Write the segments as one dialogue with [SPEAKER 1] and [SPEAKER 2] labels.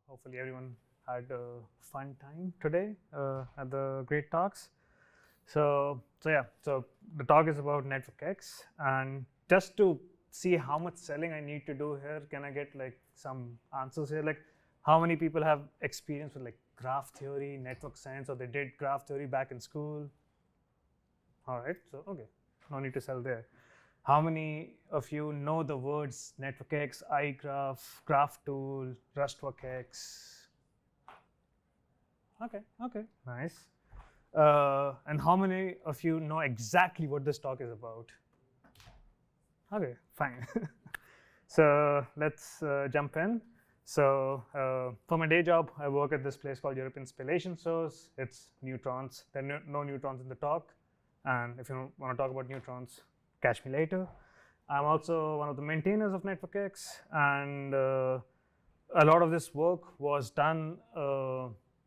[SPEAKER 1] Hopefully everyone had a fun time today at the great talks. So the talk is about NetworkX, and just to see how much selling I need to do here, can I get like some answers here? Like, how many people have experience with like graph theory, network science, or they did graph theory back in school? All right, so okay, no need to sell there. How many of you know the words NetworkX, iGraph, GraphTool, RustWorkX? Okay, nice. And how many of you know exactly what this talk is about? Okay, fine. So let's jump in. So for my day job, I work at this place called European Spallation Source. It's neutrons. There are no neutrons in the talk. And if you want to talk about neutrons, catch me later. I'm also one of the maintainers of NetworkX, and a lot of this work was done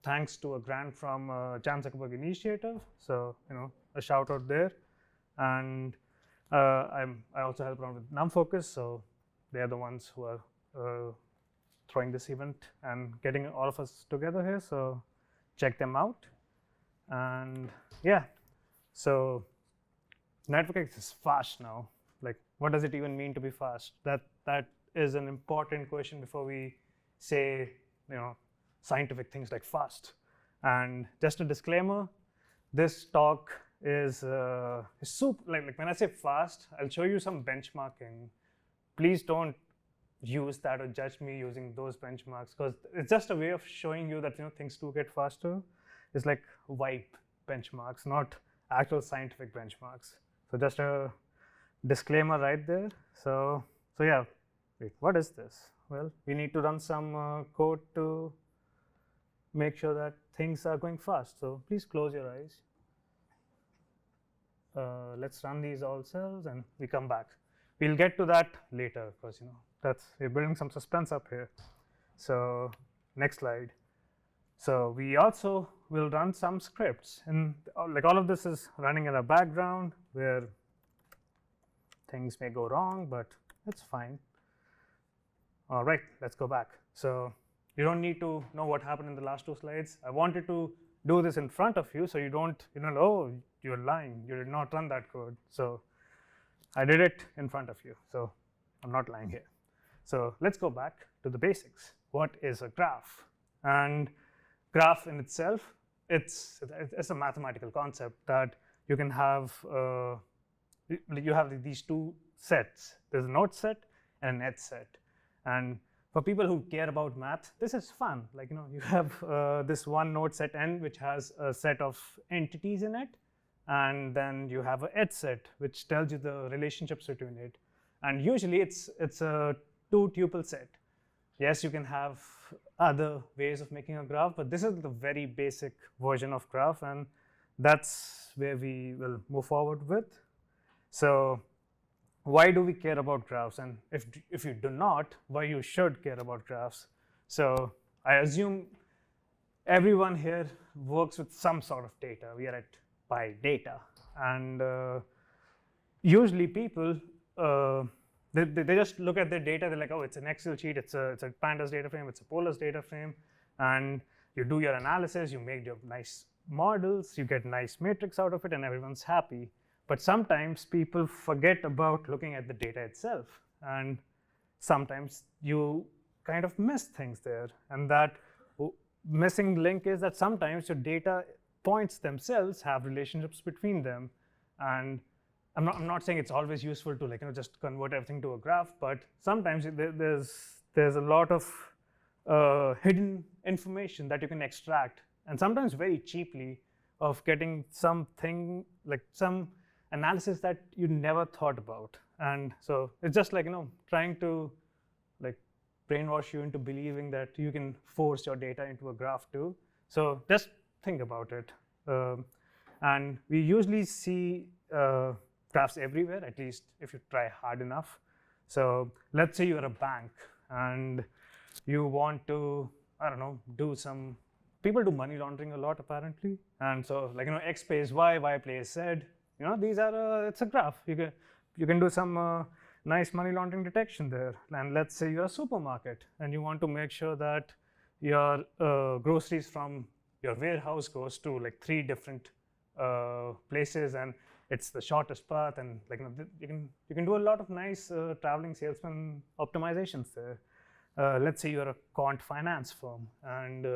[SPEAKER 1] thanks to a grant from Chan Zuckerberg Initiative. So a shout out there. And I also help around with NumFOCUS. So they are the ones who are throwing this event and getting all of us together here. So check them out. And yeah, so NetworkX is fast now. Like, what does it even mean to be fast? That is an important question before we say scientific things like fast. And just a disclaimer, this talk is super, like when I say fast, I'll show you some benchmarking. Please don't use that or judge me using those benchmarks, because it's just a way of showing you that things do get faster. It's like vibe benchmarks, not actual scientific benchmarks. So just a disclaimer right there. So yeah, wait, what is this? Well, we need to run some code to make sure that things are going fast. So please close your eyes. Let's run these all cells and we come back. We'll get to that later, because we're building some suspense up here. So next slide. So we also will run some scripts, and like all of this is running in a background where things may go wrong, but it's fine. All right, let's go back. So you don't need to know what happened in the last two slides. I wanted to do this in front of you so you don't, oh, you're lying. You did not run that code. So I did it in front of you. So I'm not lying here. So let's go back to the basics. What is a graph? And graph in itself, it's a mathematical concept that you can have. You have these two sets. There's a node set and an edge set. And for people who care about math, this is fun. Like you have this one node set N, which has a set of entities in it, and then you have an edge set, which tells you the relationships between it. And usually it's a two tuple set. Yes, you can have other ways of making a graph, but this is the very basic version of graph, and that's where we will move forward with. So why do we care about graphs? And if you do not, why you should care about graphs? So I assume everyone here works with some sort of data. We are at PyData, and usually people they just look at their data. They're like, oh, it's an Excel sheet, it's a pandas data frame, it's a polars data frame, and you do your analysis, you make your nice models, you get nice matrix out of it, and everyone's happy. But sometimes people forget about looking at the data itself, and sometimes you kind of miss things there. And that missing link is that sometimes your data points themselves have relationships between them. And I'm not saying it's always useful to just convert everything to a graph, but sometimes there's a lot of hidden information that you can extract, and sometimes very cheaply, of getting something like some analysis that you never thought about. And so it's just like trying to brainwash you into believing that you can force your data into a graph too. So just think about it. And we usually see graphs everywhere, at least if you try hard enough. So let's say you're a bank and you want to, I don't know, do some, people do money laundering a lot apparently. And so X pays Y, Y pays Z. These are, it's a graph. You can do some nice money laundering detection there. And let's say you're a supermarket and you want to make sure that your groceries from your warehouse goes to like 3 different places, and it's the shortest path, and like you can do a lot of nice traveling salesman optimizations there. Let's say you're a quant finance firm, and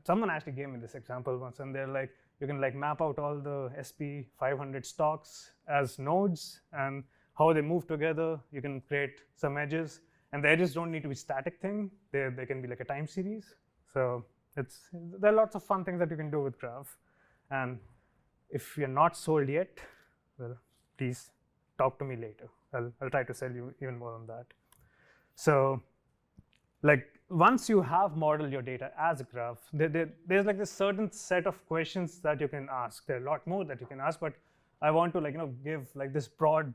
[SPEAKER 1] someone actually gave me this example once, and they're like, you can like map out all the SP 500 stocks as nodes and how they move together. You can create some edges, and the edges don't need to be static thing. They can be like a time series. So there are lots of fun things that you can do with graph. And if you're not sold yet, well, please talk to me later. I'll try to sell you even more on that. So like once you have modeled your data as a graph, there's like this certain set of questions that you can ask. There are a lot more that you can ask, but I want to give like this broad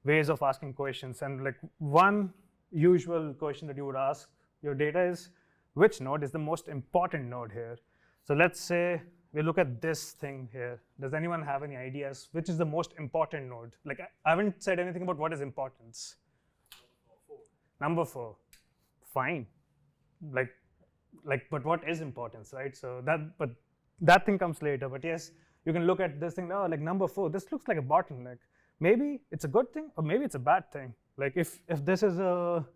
[SPEAKER 1] ways of asking questions. And like one usual question that you would ask your data is, which node is the most important node here? So let's say we look at this thing here. Does anyone have any ideas which is the most important node? Like I haven't said anything about what is importance. Number 4. Fine. But what is importance, right? So that thing comes later. But yes, you can look at this thing now, like number 4, this looks like a bottleneck. Maybe it's a good thing, or maybe it's a bad thing. Like if this is a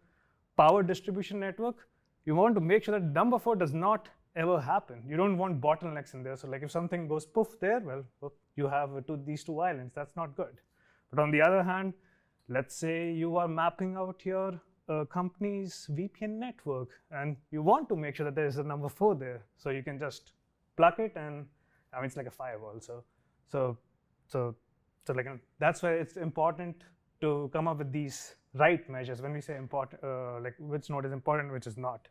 [SPEAKER 1] power distribution network, you want to make sure that number 4 does not ever happen. You don't want bottlenecks in there. So like if something goes poof there, well, you have these 2 islands. That's not good. But on the other hand, let's say you are mapping out your company's VPN network, and you want to make sure that there is a number 4 there. So you can just plug it, and I mean, it's like a firewall. So like that's why it's important to come up with these right measures when we say important, like which node is important, which is not.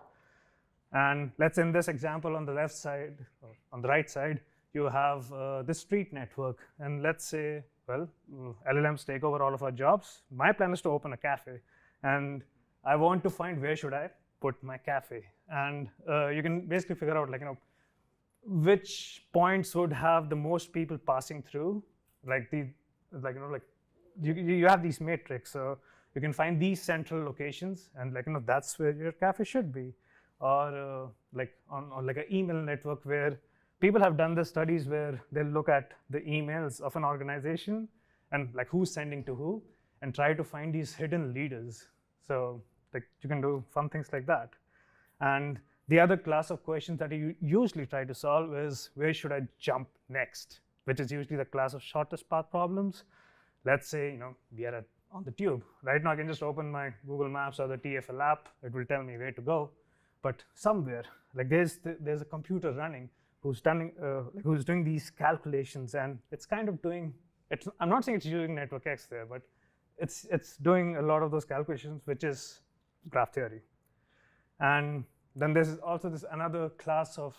[SPEAKER 1] And let's in this example on the left side, or on the right side, you have the street network. And let's say, well, LLMs take over all of our jobs. My plan is to open a cafe, and I want to find where should I put my cafe. And you can basically figure out which points would have the most people passing through. You have these matrix, so you can find these central locations, and that's where your cafe should be. Or like on like an email network, where people have done the studies where they'll look at the emails of an organization and like who's sending to who, and try to find these hidden leaders. So like you can do fun things like that. And the other class of questions that you usually try to solve is, where should I jump next? Which is usually the class of shortest path problems. Let's say we are on the tube. Right now I can just open my Google Maps or the TFL app. It will tell me where to go. But somewhere, like there's a computer running who's doing these calculations, and it's kind of doing. I'm not saying it's using NetworkX there, but it's doing a lot of those calculations, which is graph theory. And then there's also this another class of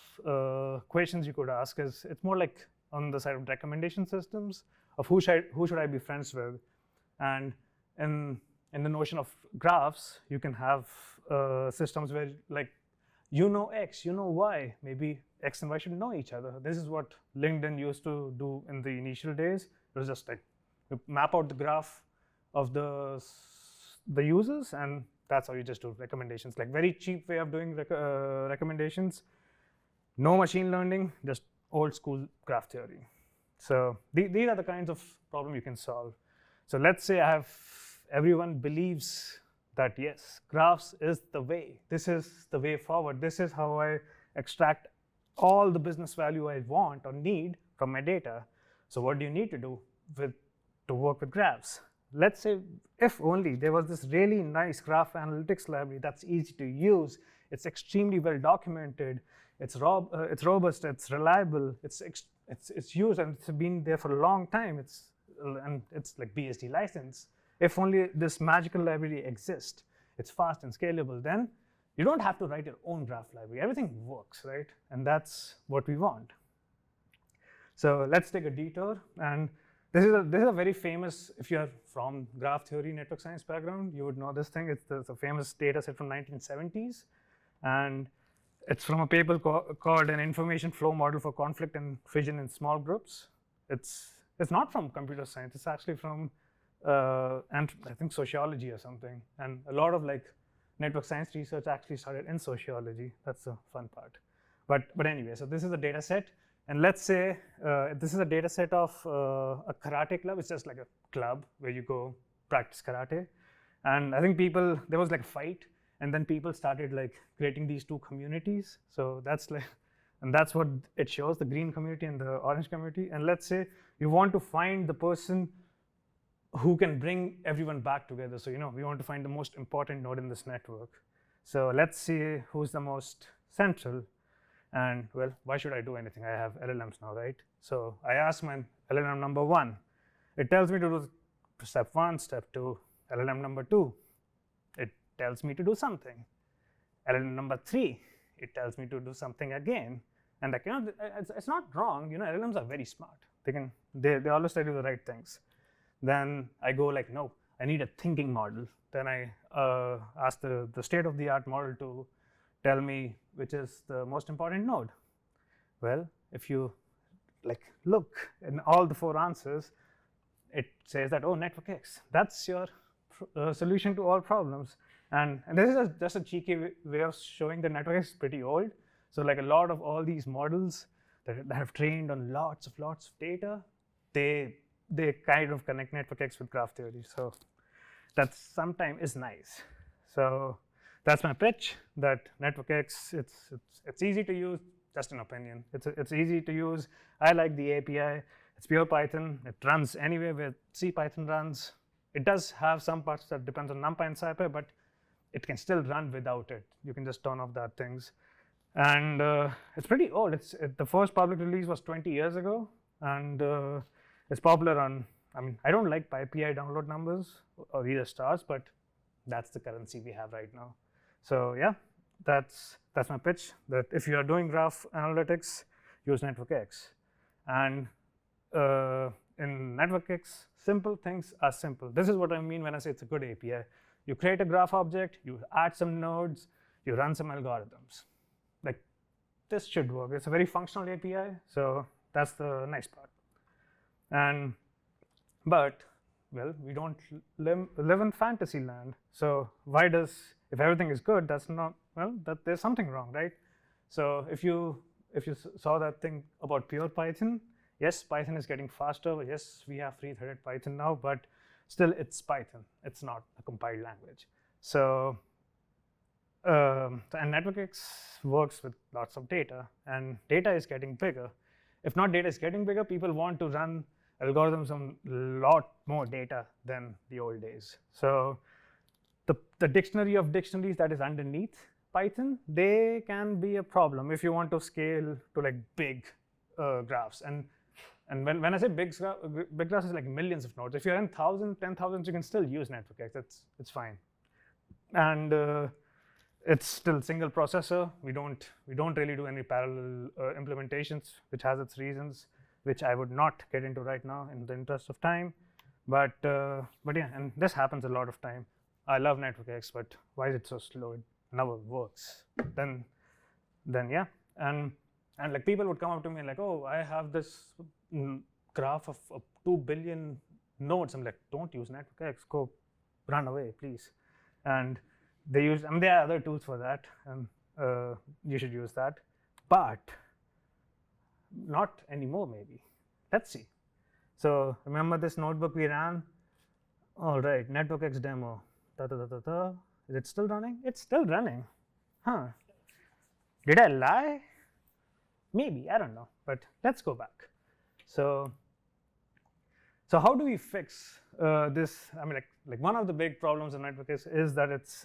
[SPEAKER 1] questions you could ask. It's more like on the side of recommendation systems of who should I be friends with. And in the notion of graphs, you can have systems where like X, Y, maybe X and Y should know each other. This is what LinkedIn used to do in the initial days. It was just like you map out the graph of the users, and that's how you just do recommendations. Like very cheap way of doing recommendations. No machine learning, just old school graph theory. So these are the kinds of problem you can solve. So let's say everyone believes that yes, graphs is the way. This is the way forward. This is how I extract all the business value I want or need from my data. So what do you need to do to work with graphs? Let's say if only there was this really nice graph analytics library that's easy to use, it's extremely well documented, it's robust, it's reliable, it's used, and it's been there for a long time. It's like BSD license. If only this magical library exists, it's fast and scalable, then you don't have to write your own graph library. Everything works, right? And that's what we want. So let's take a detour. And this is a very famous, if you're from graph theory, network science background, you would know this thing. It's a famous data set from 1970s. And it's from a paper called An Information Flow Model for Conflict and Fission in Small Groups. It's not from computer science. It's actually from, I think, sociology or something. And a lot of like network science research actually started in sociology. That's the fun part. But anyway, so this is a data set. And let's say this is a data set of a karate club. It's just like a club where you go practice karate. And I think there was like a fight. And then people started like creating these two communities. So that's like, and that's what it shows, the green community and the orange community. And let's say you want to find the person who can bring everyone back together. So, we want to find the most important node in this network. So let's see who's the most central. And well, why should I do anything? I have LLMs now, right? So I ask my LLM number 1. It tells me to do step 1, step 2. LLM number 2, it tells me to do something. LLM number 3, it tells me to do something again. And like, it's not wrong. LLMs are very smart. They always tell you the right things. Then I go like, no, I need a thinking model. Then I ask the state-of-the-art model to tell me which is the most important node. Well, if you like look in all the 4 answers, it says that, oh, NetworkX, that's your solution to all problems. And this is just a cheeky way of showing that NetworkX is pretty old. So like a lot of all these models that have trained on lots of data, they kind of connect NetworkX with graph theory. So that sometimes is nice. So that's my pitch, that NetworkX, it's easy to use, just an opinion. It's easy to use. I like the API. It's pure Python. It runs anywhere where CPython runs. It does have some parts that depends on NumPy and SciPy, but it can still run without it. You can just turn off that things. And it's pretty old. The first public release was 20 years ago, and it's popular on, I don't like PyPI download numbers or either stars, but that's the currency we have right now. So yeah, that's my pitch, that if you are doing graph analytics, use NetworkX. And in NetworkX, simple things are simple. This is what I mean when I say it's a good API. You create a graph object, you add some nodes, you run some algorithms. Like, this should work. It's a very functional API, so that's the nice part. But well, we don't live in fantasy land. So why if everything is good, that's not, well, there's something wrong, right? So if you saw that thing about pure Python, yes, Python is getting faster. Yes, we have free-threaded Python now, but still it's Python. It's not a compiled language. So and NetworkX works with lots of data, and data is getting bigger. If not data is getting bigger, people want to run algorithms on a lot more data than the old days. So the dictionary of dictionaries that is underneath Python, they can be a problem if you want to scale to like big graphs. And when I say big graphs, is like millions of nodes. If you're in thousands, 10,000s, you can still use NetworkX. It's fine. And it's still single processor. We don't really do any parallel implementations, which has its reasons, which I would not get into right now in the interest of time. But yeah, and this happens a lot of time. I love NetworkX, but why is it so slow? It never works. Then yeah, and like people would come up to me like, oh, I have this graph of 2 billion nodes. I'm like, don't use NetworkX. Go run away, please. And they use, there are other tools for that, and you should use that, but not anymore maybe. Let's see. So remember this notebook we ran? All right, NetworkX demo. Is it still running? It's still running. Huh. Did I lie? Maybe, I don't know, but let's go back. So how do we fix this? Like one of the big problems in NetworkX is that it's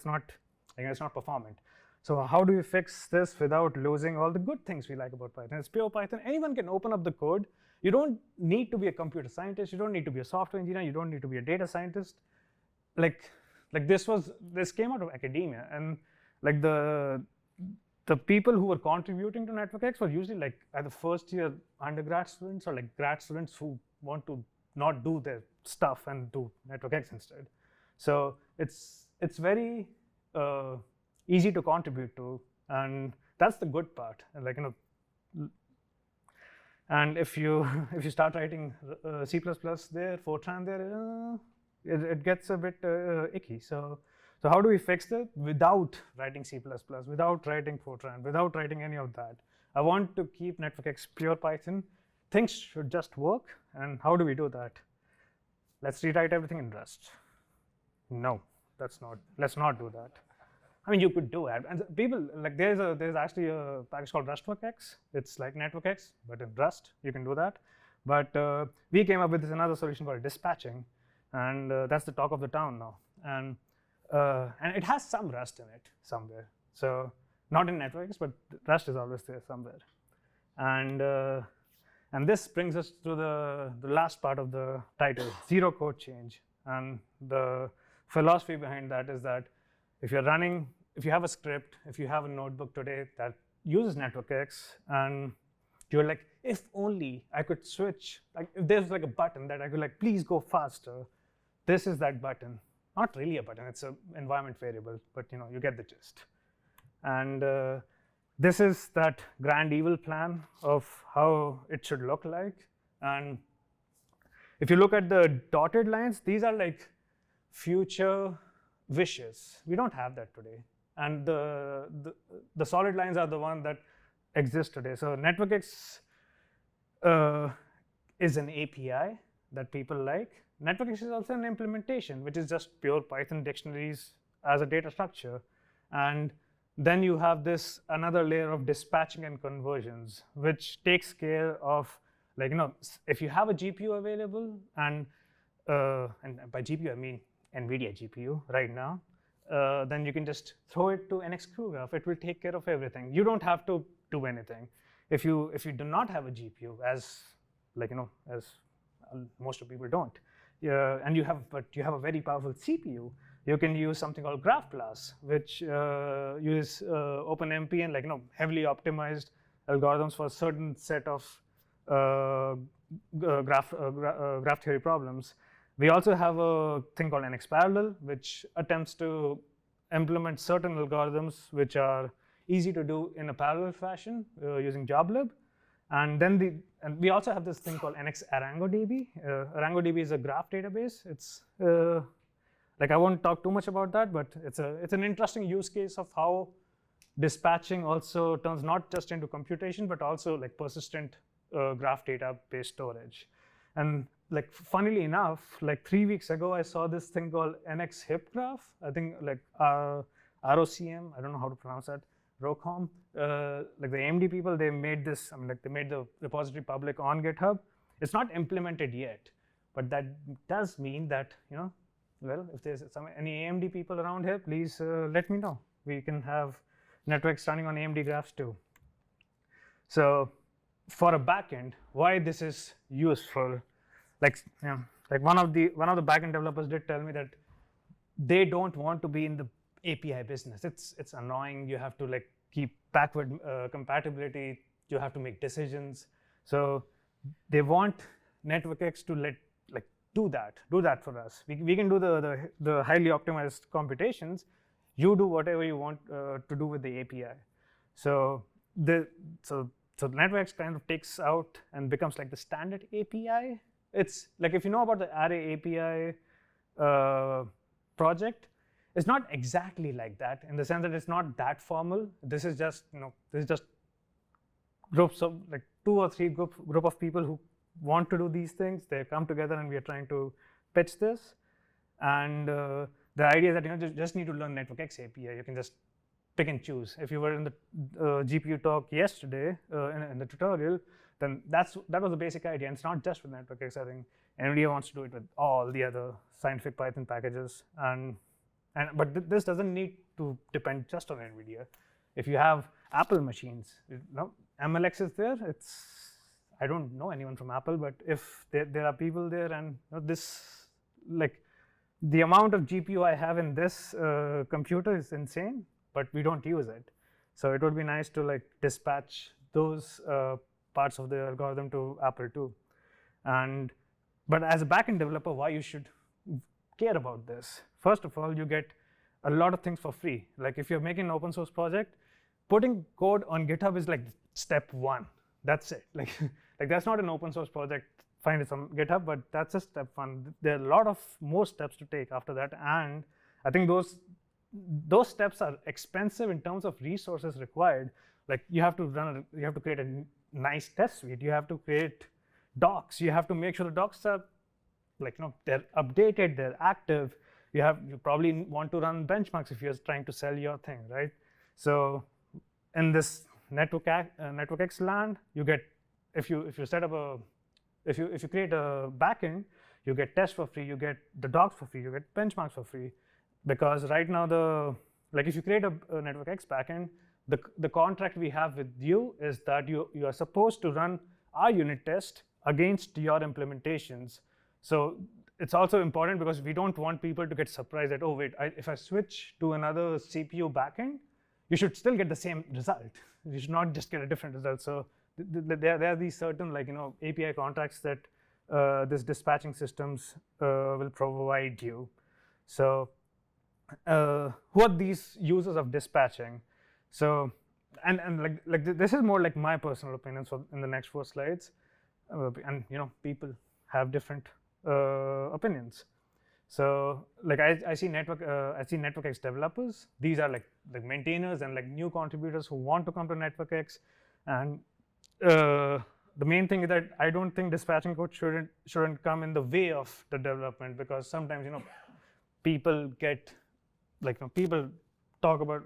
[SPEAKER 1] not performant. So how do we fix this without losing all the good things we like about Python? It's pure Python. Anyone can open up the code. You don't need to be a computer scientist. You don't need to be a software engineer. You don't need to be a data scientist. Like this came out of academia, and like the people who were contributing to NetworkX were usually like either first year undergrad students or like grad students who want to not do their stuff and do NetworkX instead. So it's very easy to contribute to, and that's the good part. And like and if you start writing C++ there, Fortran there, it gets a bit icky. So So how do we fix it without writing C++, without writing Fortran, without writing any of that? I want to keep NetworkX pure Python. Things should just work, and how do we do that? Let's rewrite everything in Rust. No, let's not do that. I mean, you could do it, and people like there's actually a package called RustWorkX. It's like NetworkX, but in Rust you can do that. But we came up with another solution called dispatching, and that's the talk of the town now. And it has some Rust in it somewhere. So not in NetworkX, but Rust is always there somewhere. And this brings us to the last part of the title, zero code change. And the philosophy behind that is that if you have a script, if you have a notebook today that uses NetworkX, and you're like, if only I could switch, like if there's like a button that I could like, please go faster, this is that button. Not really a button, it's an environment variable, but you get the gist. And this is that grand evil plan of how it should look like. And if you look at the dotted lines, these are like future wishes. We don't have that today. And the solid lines are the one that exist today. So NetworkX is an API that people like. NetworkX is also an implementation, which is just pure Python dictionaries as a data structure. And then you have this another layer of dispatching and conversions, which takes care of, like, if you have a GPU available, and by GPU I mean NVIDIA GPU right now, then you can just throw it to NX cuGraph. It will take care of everything. You don't have to do anything. If you do not have a GPU, as most of people don't, and you have a very powerful CPU, you can use something called GraphBLAS, which use OpenMP and heavily optimized algorithms for a certain set of graph theory problems. We also have a thing called NX Parallel, which attempts to implement certain algorithms which are easy to do in a parallel fashion using joblib. And then we also have this thing called NX ArangoDB. ArangoDB is a graph database. It's I won't talk too much about that, but it's an interesting use case of how dispatching also turns not just into computation, but also like persistent graph database storage. And funnily enough, 3 weeks ago, I saw this thing called NX HipGraph. I think ROCM, I don't know how to pronounce that, ROCOM. The AMD people, they made this, they made the repository public on GitHub. It's not implemented yet, but that does mean that, well, if there's any AMD people around here, please let me know. We can have networks running on AMD graphs too. So for a backend, why this is useful? One of the backend developers did tell me that they don't want to be in the API business. It's annoying. You have to keep backward compatibility. You have to make decisions. So they want NetworkX to do that for us. We can do the highly optimized computations. You do whatever you want to do with the API. So NetworkX kind of takes out and becomes like the standard API. It's like, if you know about the Array API project, it's not exactly like that, in the sense that it's not that formal. This is just groups of 2 or 3 group of people who want to do these things. They come together and we are trying to pitch this. And the idea is that you just need to learn NetworkX API. You can just pick and choose. If you were in the GPU talk yesterday in the tutorial, then that was the basic idea. And it's not just with NetworkX. I think NVIDIA wants to do it with all the other scientific Python packages. But this doesn't need to depend just on NVIDIA. If you have Apple machines, MLX is there. I don't know anyone from Apple, but if there are people there, and the amount of GPU I have in this computer is insane, but we don't use it. So it would be nice to dispatch those parts of the algorithm to Apple too. But as a backend developer, why you should care about this? First of all, you get a lot of things for free. If you're making an open source project, putting code on GitHub is step 1. That's it. That's not an open source project. Find it on GitHub, but that's just step 1. There are a lot of more steps to take after that, and I think those those steps are expensive in terms of resources required. Like you have to create a nice test suite. You have to create docs. You have to make sure the docs are like, they're updated, they're active. You probably want to run benchmarks if you're trying to sell your thing, right? So in this NetworkX land, you get, if you set up if you create a backend, you get tests for free, you get the docs for free, you get benchmarks for free. Because right now, if you create a NetworkX backend, the contract we have with you is that you are supposed to run our unit test against your implementations. So it's also important because we don't want people to get surprised that, oh wait, if I switch to another CPU backend, you should still get the same result. You should not just get a different result. So there are these certain API contracts that this dispatching systems will provide you. So who are these users of dispatching? So and this is more like my personal opinion. So in the next 4 slides, and people have different opinions. So I see NetworkX developers. These are like maintainers and new contributors who want to come to NetworkX. And the main thing is that I don't think dispatching code shouldn't come in the way of the development, because sometimes people get people talk about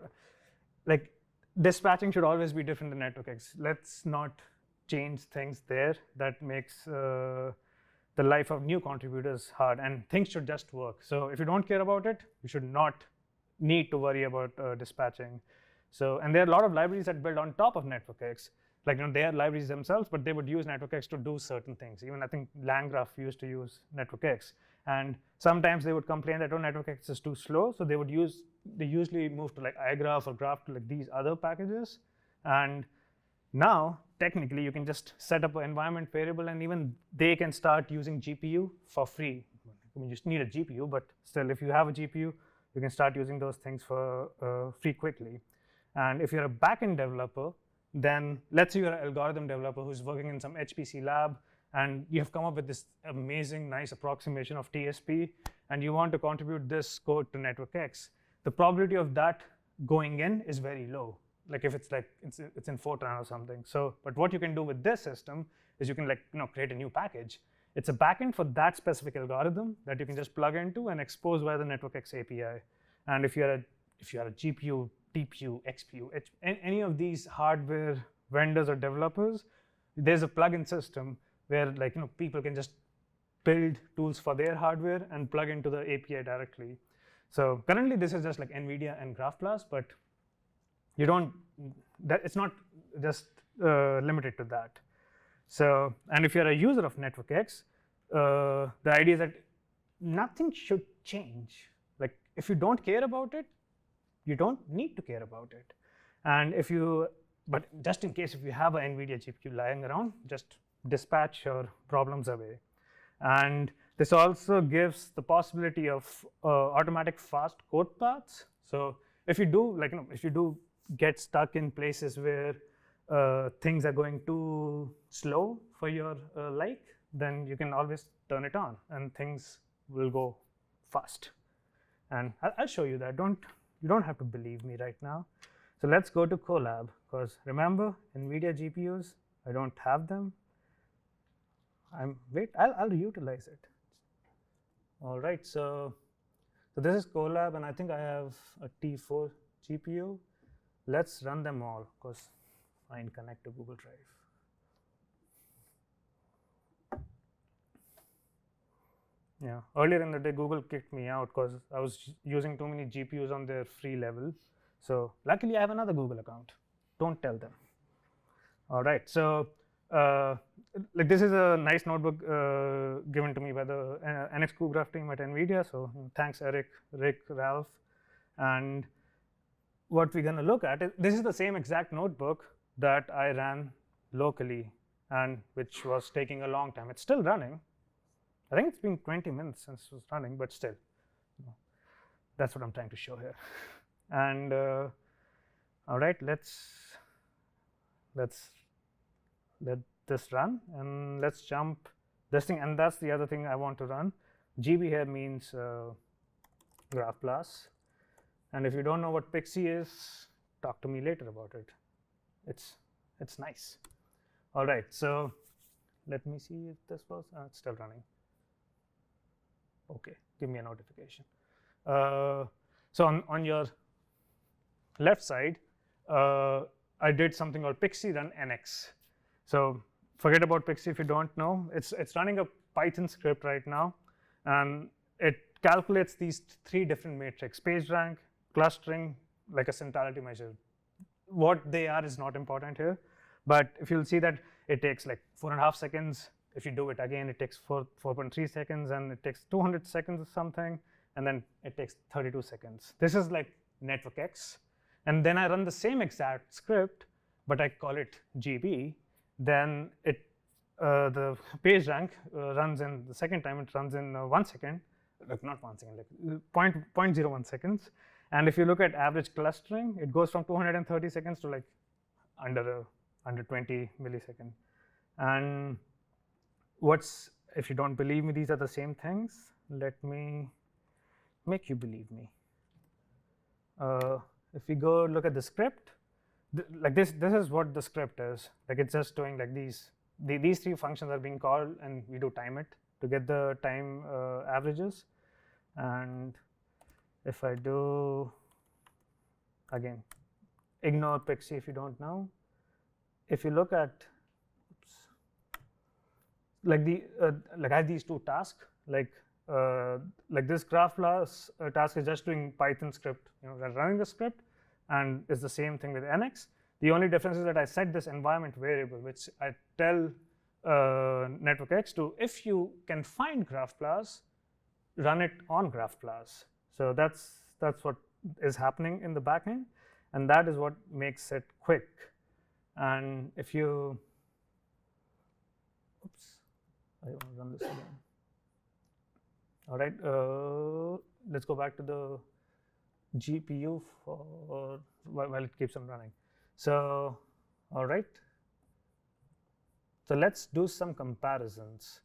[SPEAKER 1] dispatching should always be different than NetworkX. Let's not change things there that makes the life of new contributors hard, and things should just work. So if you don't care about it, you should not need to worry about dispatching. So, and there are a lot of libraries that build on top of NetworkX. They are libraries themselves, but they would use NetworkX to do certain things. Even I think LangGraph used to use NetworkX, and sometimes they would complain that NetworkX is too slow, so they usually move to iGraph or Graph to these other packages. And now technically you can just set up an environment variable, and even they can start using GPU for free. I mean, you just need a GPU, but still, if you have a GPU, you can start using those things for free quickly. And if you're a backend developer, then let's say you're an algorithm developer who's working in some HPC lab, and you have come up with this amazing, nice approximation of TSP, and you want to contribute this code to NetworkX. The probability of that going in is very low. If it's it's in Fortran or something. So, but what you can do with this system is you can create a new package. It's a backend for that specific algorithm that you can just plug into and expose via the NetworkX API. And if you're a GPU, TPU, XPU, any of these hardware vendors or developers, there's a plugin system where people can just build tools for their hardware and plug into the API directly. So currently this is just NVIDIA and GraphBLAS, but it's not just limited to that. So, and if you're a user of NetworkX, the idea is that nothing should change. If you don't care about it, you don't need to care about it. And but just in case if you have an NVIDIA GPU lying around, just dispatch your problems away. And this also gives the possibility of automatic fast code paths. So if you do get stuck in places where things are going too slow for your then you can always turn it on and things will go fast. And I'll show you that. You don't have to believe me right now. So let's go to Colab, because remember, NVIDIA GPUs, I don't have them. I'll utilize it. All right, so this is Colab, and I think I have a T4 GPU. Let's run them all, because I can connect to Google Drive. Yeah, earlier in the day, Google kicked me out because I was using too many GPUs on their free level. So luckily, I have another Google account. Don't tell them. All right, so this is a nice notebook given to me by the NX cuGraph team at NVIDIA. So thanks, Eric, Rick, Ralph. And what we're going to look at is this is the same exact notebook that I ran locally, and which was taking a long time. It's still running. I think it's been 20 minutes since it was running, but still, that's what I'm trying to show here. And all right, let's let this run, and let's jump this thing. And that's the other thing I want to run. GB here means GraphBLAS, And if you don't know what Pixie is, talk to me later about it. It's nice. All right, so let me see if this was, it's still running. Okay, give me a notification. So on your left side, I did something called Pixie run NX. So forget about Pixie if you don't know. It's running a Python script right now, and it calculates these 3 different metrics: PageRank, clustering, like a centrality measure. What they are is not important here, but if you'll see that it takes like 4.5 seconds. If you do it again, it takes 4.3 seconds, and it takes 200 seconds or something, and then it takes 32 seconds. This is like NetworkX. And then I run the same exact script, but I call it GB. Then the PageRank runs in the second time. It runs in 1 second, like not 1 second, like 0.01 seconds. And if you look at average clustering, it goes from 230 seconds to like under 20 millisecond. And if you don't believe me, these are the same things. Let me make you believe me. If we go look at the script, like this is what the script is. Like it's just doing like these 3 functions are being called, and we do time it to get the time averages. And if I do, again, ignore Pixie if you don't know. If you look at, like I have these 2 tasks, like this GraphBLAS task is just doing Python script, running the script, and it's the same thing with NX. The only difference is that I set this environment variable, which I tell NetworkX to, if you can find GraphBLAS, run it on GraphBLAS. So that's what is happening in the backend, and that is what makes it quick. And if you, I want to run this again. All right, let's go back to the GPU while it keeps on running. So, all right. So let's do some comparisons.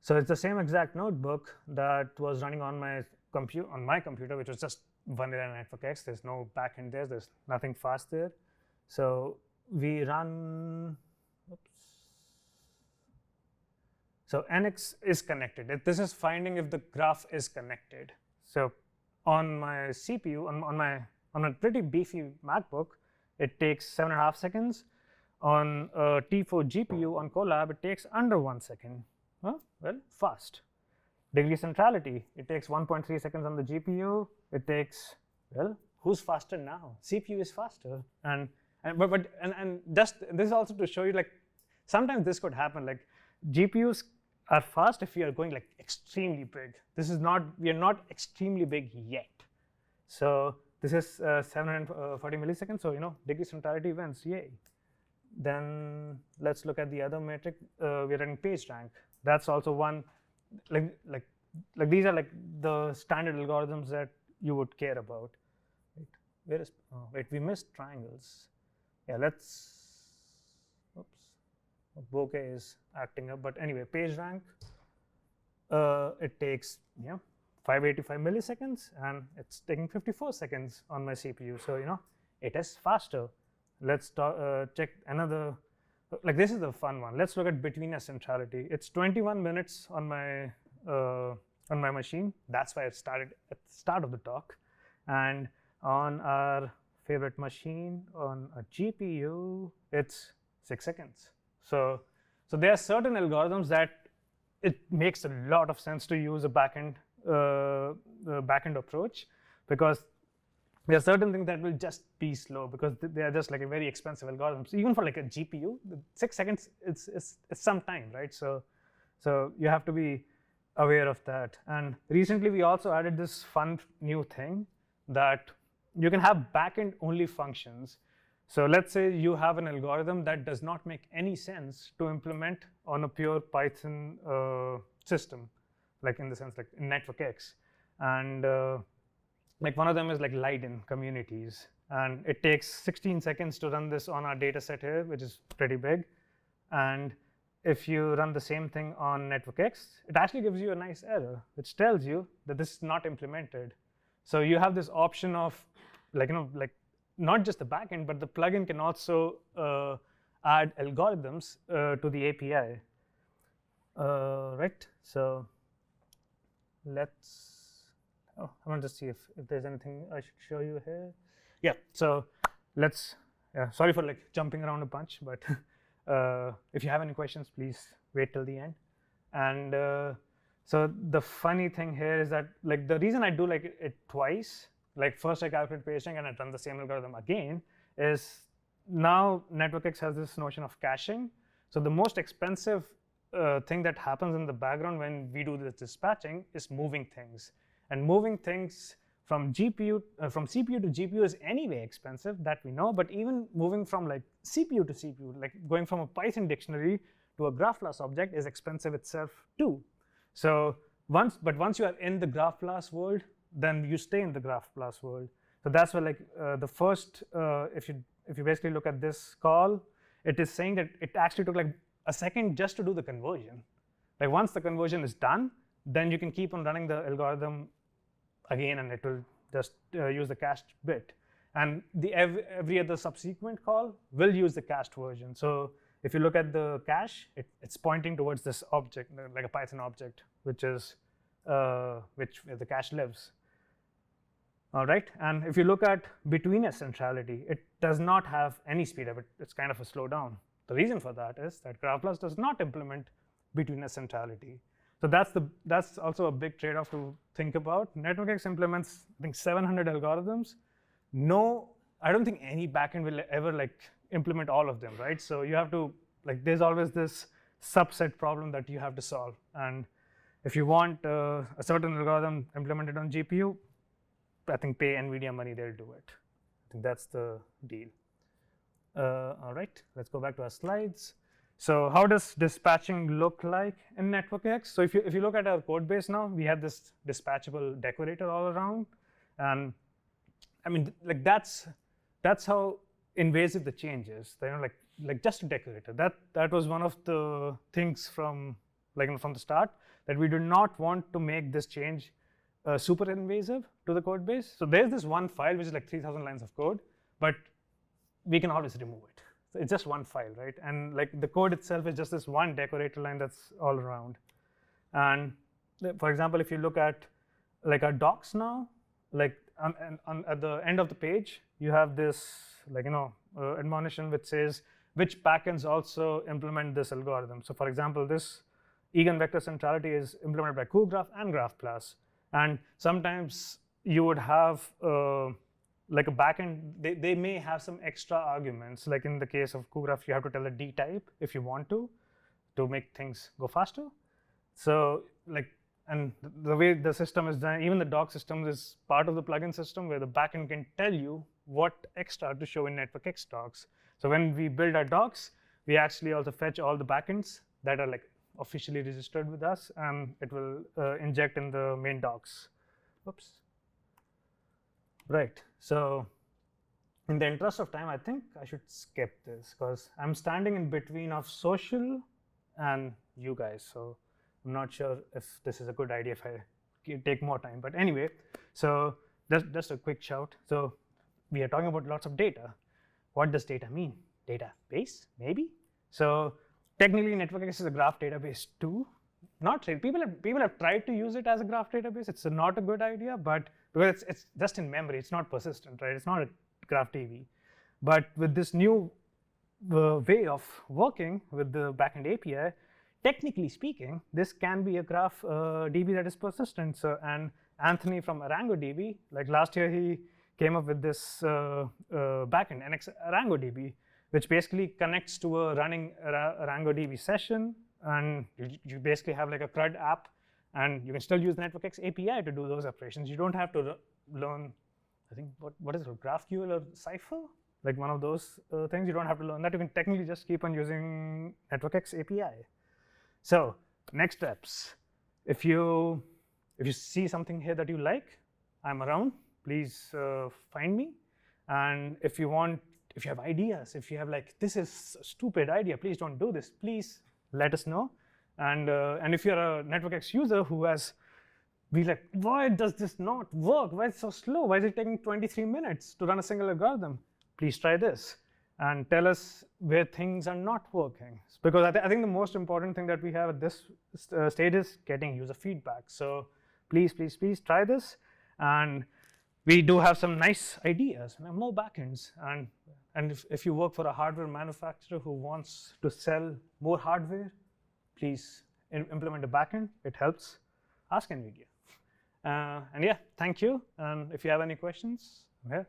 [SPEAKER 1] So it's the same exact notebook that was running on my computer, which was just vanilla NetworkX. There's no backend there. There's nothing fast there. So we run. So NX is connected. This is finding if the graph is connected. So on my CPU, on a pretty beefy MacBook, it takes 7.5 seconds. On a T4 GPU on Colab, it takes under 1 second. Well, fast. Degree centrality, it takes 1.3 seconds on the GPU. It takes, well, who's faster now? CPU is faster. And just this is also to show you, like, sometimes this could happen. Like, GPUs are fast if you are going like extremely big. This is not, we are not extremely big yet. So this is 740 milliseconds. So degree centrality wins, yay. Then let's look at the other metric. We're running PageRank. That's also one. Like these are like the standard algorithms that you would care about. Wait, where is? Oh, wait, we missed triangles. Yeah, let's. Oops, bokeh is acting up. But anyway, PageRank. It takes 585 milliseconds, and it's taking 54 seconds on my CPU. So it is faster. Let's check another. Like, this is the fun one. Let's look at betweenness centrality. It's 21 minutes on my machine. That's why it started at the start of the talk. And on our favorite machine, on a GPU, it's 6 seconds. So there are certain algorithms that it makes a lot of sense to use a backend approach, because there are certain things that will just be slow because they are just like a very expensive algorithm. So even for like a GPU, 6 seconds it's some time, right? So you have to be aware of that. And recently we also added this fun new thing that you can have backend only functions. So let's say you have an algorithm that does not make any sense to implement on a pure Python system, like in the sense like in NetworkX. And like one of them is like Leiden communities, and it takes 16 seconds to run this on our data set here, which is pretty big. And if you run the same thing on NetworkX, it actually gives you a nice error, which tells you that this is not implemented. So you have this option of like not just the backend, but the plugin can also add algorithms to the API. Right. So let's. Oh, I want to see if there's anything I should show you here. Yeah. So let's. Yeah. Sorry for like jumping around a bunch, but if you have any questions, please wait till the end. And so the funny thing here is that like the reason I do like it twice, like first I calculate paging and I run the same algorithm again, is now NetworkX has this notion of caching. So the most expensive thing that happens in the background when we do this dispatching is moving things. And moving things from CPU from CPU to GPU is anyway expensive, that we know. But even moving from like CPU to CPU, like going from a Python dictionary to a GraphBLAS object, is expensive itself too. So once you are in the GraphBLAS world, then you stay in the GraphBLAS world. So that's why like the first, if you basically look at this call, it is saying that it actually took like a second just to do the conversion. Like once the conversion is done, then you can keep on running the algorithm again, and it will just use the cached bit. And the every other subsequent call will use the cached version. So if you look at the cache, it's pointing towards this object, like a Python object, which is where the cache lives. All right, and if you look at betweenness centrality, it does not have any speed up. It's kind of a slowdown. The reason for that is that GraphBLAS does not implement betweenness centrality. So that's also a big trade-off to think about. NetworkX implements, I think, 700 algorithms. No, I don't think any backend will ever like implement all of them, right? So you have to like, there's always this subset problem that you have to solve. And if you want a certain algorithm implemented on GPU, I think pay NVIDIA money, they'll do it. I think that's the deal. All right, let's go back to our slides. So how does dispatching look like in NetworkX? So if you look at our code base now, we have this dispatchable decorator all around. And I mean, like that's how invasive the change is. You know, like just a decorator. That was one of the things from the start, that we do not want to make this change super invasive to the code base. So there's this one file which is like 3,000 lines of code, but we can always remove it. So it's just one file, right? And like the code itself is just this one decorator line that's all around. And for example, if you look at like our docs now, like at the end of the page, you have this admonition which says which backends also implement this algorithm. So for example, this eigenvector centrality is implemented by cuGraph and GraphBLAS. And sometimes you would have like a backend, they may have some extra arguments. Like in the case of cuGraph, you have to tell a D type if you want to make things go faster. So like, and the way the system is done, even the doc system is part of the plugin system where the backend can tell you what extra to show in NetworkX docs. So when we build our docs, we actually also fetch all the backends that are like officially registered with us, and it will inject in the main docs. Oops. Right. So in the interest of time, I think I should skip this because I'm standing in between of social and you guys. So I'm not sure if this is a good idea if I take more time. But anyway, so just a quick shout. So we are talking about lots of data. What does data mean? Database, maybe? So technically, NetworkX is a graph database too. Not really. People have tried to use it as a graph database. It's not a good idea, but because it's just in memory, it's not persistent, right? It's not a graph DB. But with this new way of working with the backend API, technically speaking, this can be a graph DB that is persistent. So, and Anthony from ArangoDB, like last year, he came up with this backend, NX ArangoDB, which basically connects to a running ArangoDB session, and you basically have like a CRUD app, and you can still use the NetworkX API to do those operations. You don't have to learn, I think, what is it, GraphQL or Cypher? Like one of those things. You don't have to learn that. You can technically just keep on using NetworkX API. So next steps. If you see something here that you like, I'm around. Please find me. And if you have ideas, if you have like, this is a stupid idea, please don't do this, please let us know. And if you're a NetworkX user who has be like, why does this not work? Why is it so slow? Why is it taking 23 minutes to run a single algorithm? Please try this and tell us where things are not working. Because I think the most important thing that we have at this stage is getting user feedback. So please, please, please try this. And we do have some nice ideas, more backends. And if you work for a hardware manufacturer who wants to sell more hardware, please implement a backend. It helps. Ask NVIDIA. And yeah, thank you. And if you have any questions, I'm here.